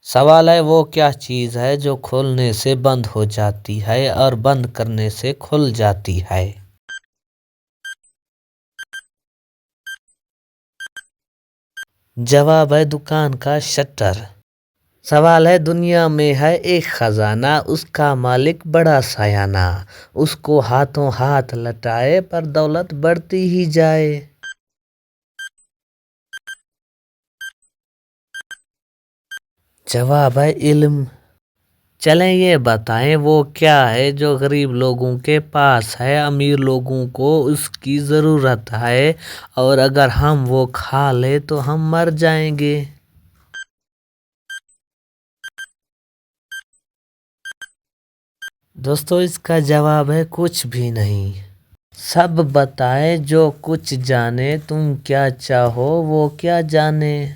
سوال ہے وہ کیا چیز ہے جو کھولنے سے بند ہو جاتی ہے اور بند کرنے سے کھل جاتی ہے؟ جواب ہے دکان کا شٹر۔ سوال ہے دنیا میں ہے ایک خزانہ، اس کا مالک بڑا سیانہ، اس کو ہاتھوں ہاتھ لٹائے پر دولت بڑھتی ہی جائے۔ جواب ہے علم۔ چلیں یہ بتائیں وہ کیا ہے جو غریب لوگوں کے پاس ہے، امیر لوگوں کو اس کی ضرورت ہے، اور اگر ہم وہ کھا لیں تو ہم مر جائیں گے۔ دوستو اس کا جواب ہے کچھ بھی نہیں۔ سب بتائے جو کچھ جانے، تم کیا چاہو وہ کیا جانے۔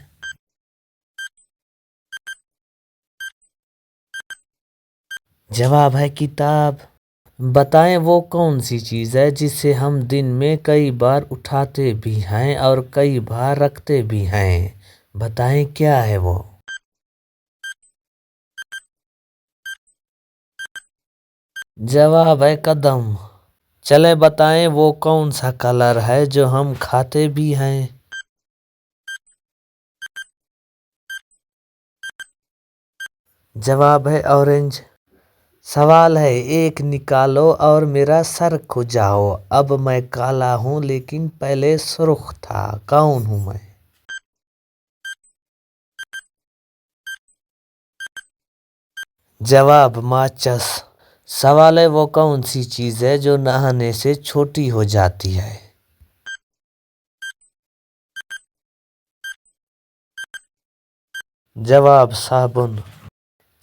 جواب ہے کتاب۔ بتائیں وہ کون سی چیز ہے جسے ہم دن میں کئی بار اٹھاتے بھی ہیں اور کئی بار رکھتے بھی ہیں، بتائیں کیا ہے وہ؟ جواب ہے قدم۔ چلیں بتائیں وہ کون سا کلر ہے جو ہم کھاتے بھی ہیں؟ جواب ہے اورنج۔ سوال ہے ایک نکالو اور میرا سر کھجاؤ، اب میں کالا ہوں لیکن پہلے سرخ تھا، کون ہوں میں؟ جواب ماچس۔ سوال ہے وہ کون سی چیز ہے جو نہانے سے چھوٹی ہو جاتی ہے؟ جواب صابن۔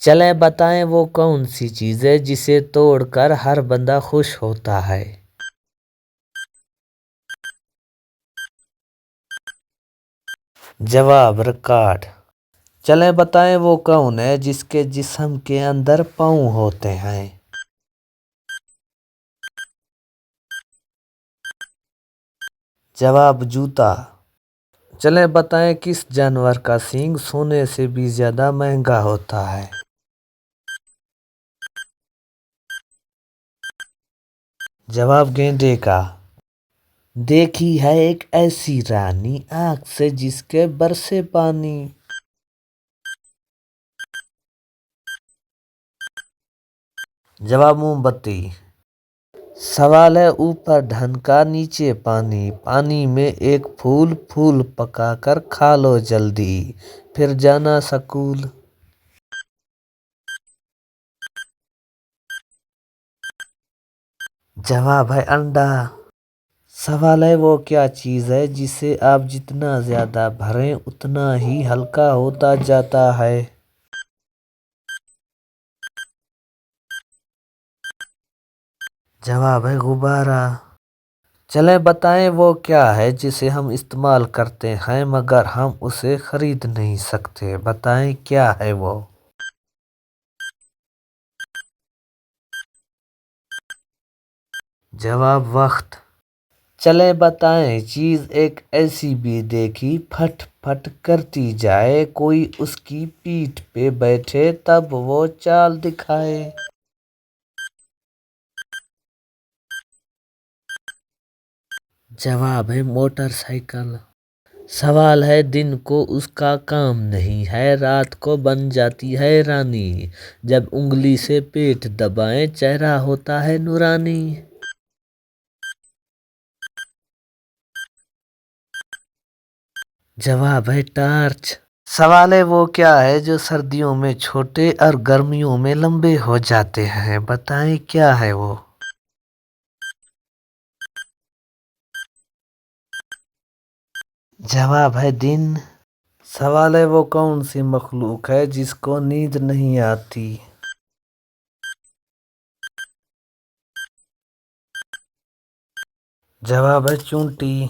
چلیں بتائیں وہ کون سی چیز ہے جسے توڑ کر ہر بندہ خوش ہوتا ہے؟ جواب ریکارڈ۔ چلیں بتائیں وہ کون ہے جس کے جسم کے اندر پاؤں ہوتے ہیں؟ جواب جوتا۔ چلیں بتائیں کس جانور کا سینگ سونے سے بھی زیادہ مہنگا ہوتا ہے؟ جواب گینڈے کا۔ دیکھی ہے ایک ایسی رانی، آنکھ سے جس کے برسے پانی۔ جواب موم بتی۔ سوال ہے اوپر ڈھنکا نیچے پانی، پانی میں ایک پھول، پھول پکا کر کھا لو جلدی، پھر جانا سکول۔ جواب ہے انڈا۔ سوال ہے وہ کیا چیز ہے جسے آپ جتنا زیادہ بھریں اتنا ہی ہلکا ہوتا جاتا ہے؟ جواب ہے غبارہ۔ چلیں بتائیں وہ کیا ہے جسے ہم استعمال کرتے ہیں مگر ہم اسے خرید نہیں سکتے، بتائیں کیا ہے وہ؟ جواب وقت۔ چلیں بتائیں چیز ایک ایسی بھی دیکھی پھٹ پھٹ کرتی جائے، کوئی اس کی پیٹھ پہ بیٹھے تب وہ چال دکھائے۔ جواب ہے موٹر سائیکل۔ سوال ہے دن کو اس کا کام نہیں ہے، رات کو بن جاتی ہے رانی، جب انگلی سے پیٹ دبائیں چہرہ ہوتا ہے نورانی۔ جواب ہے ٹارچ۔ سوال ہے وہ کیا ہے جو سردیوں میں چھوٹے اور گرمیوں میں لمبے ہو جاتے ہیں، بتائیں کیا ہے وہ؟ جواب ہے دن۔ سوال ہے وہ کون سی مخلوق ہے جس کو نیند نہیں آتی؟ جواب ہے چونٹی۔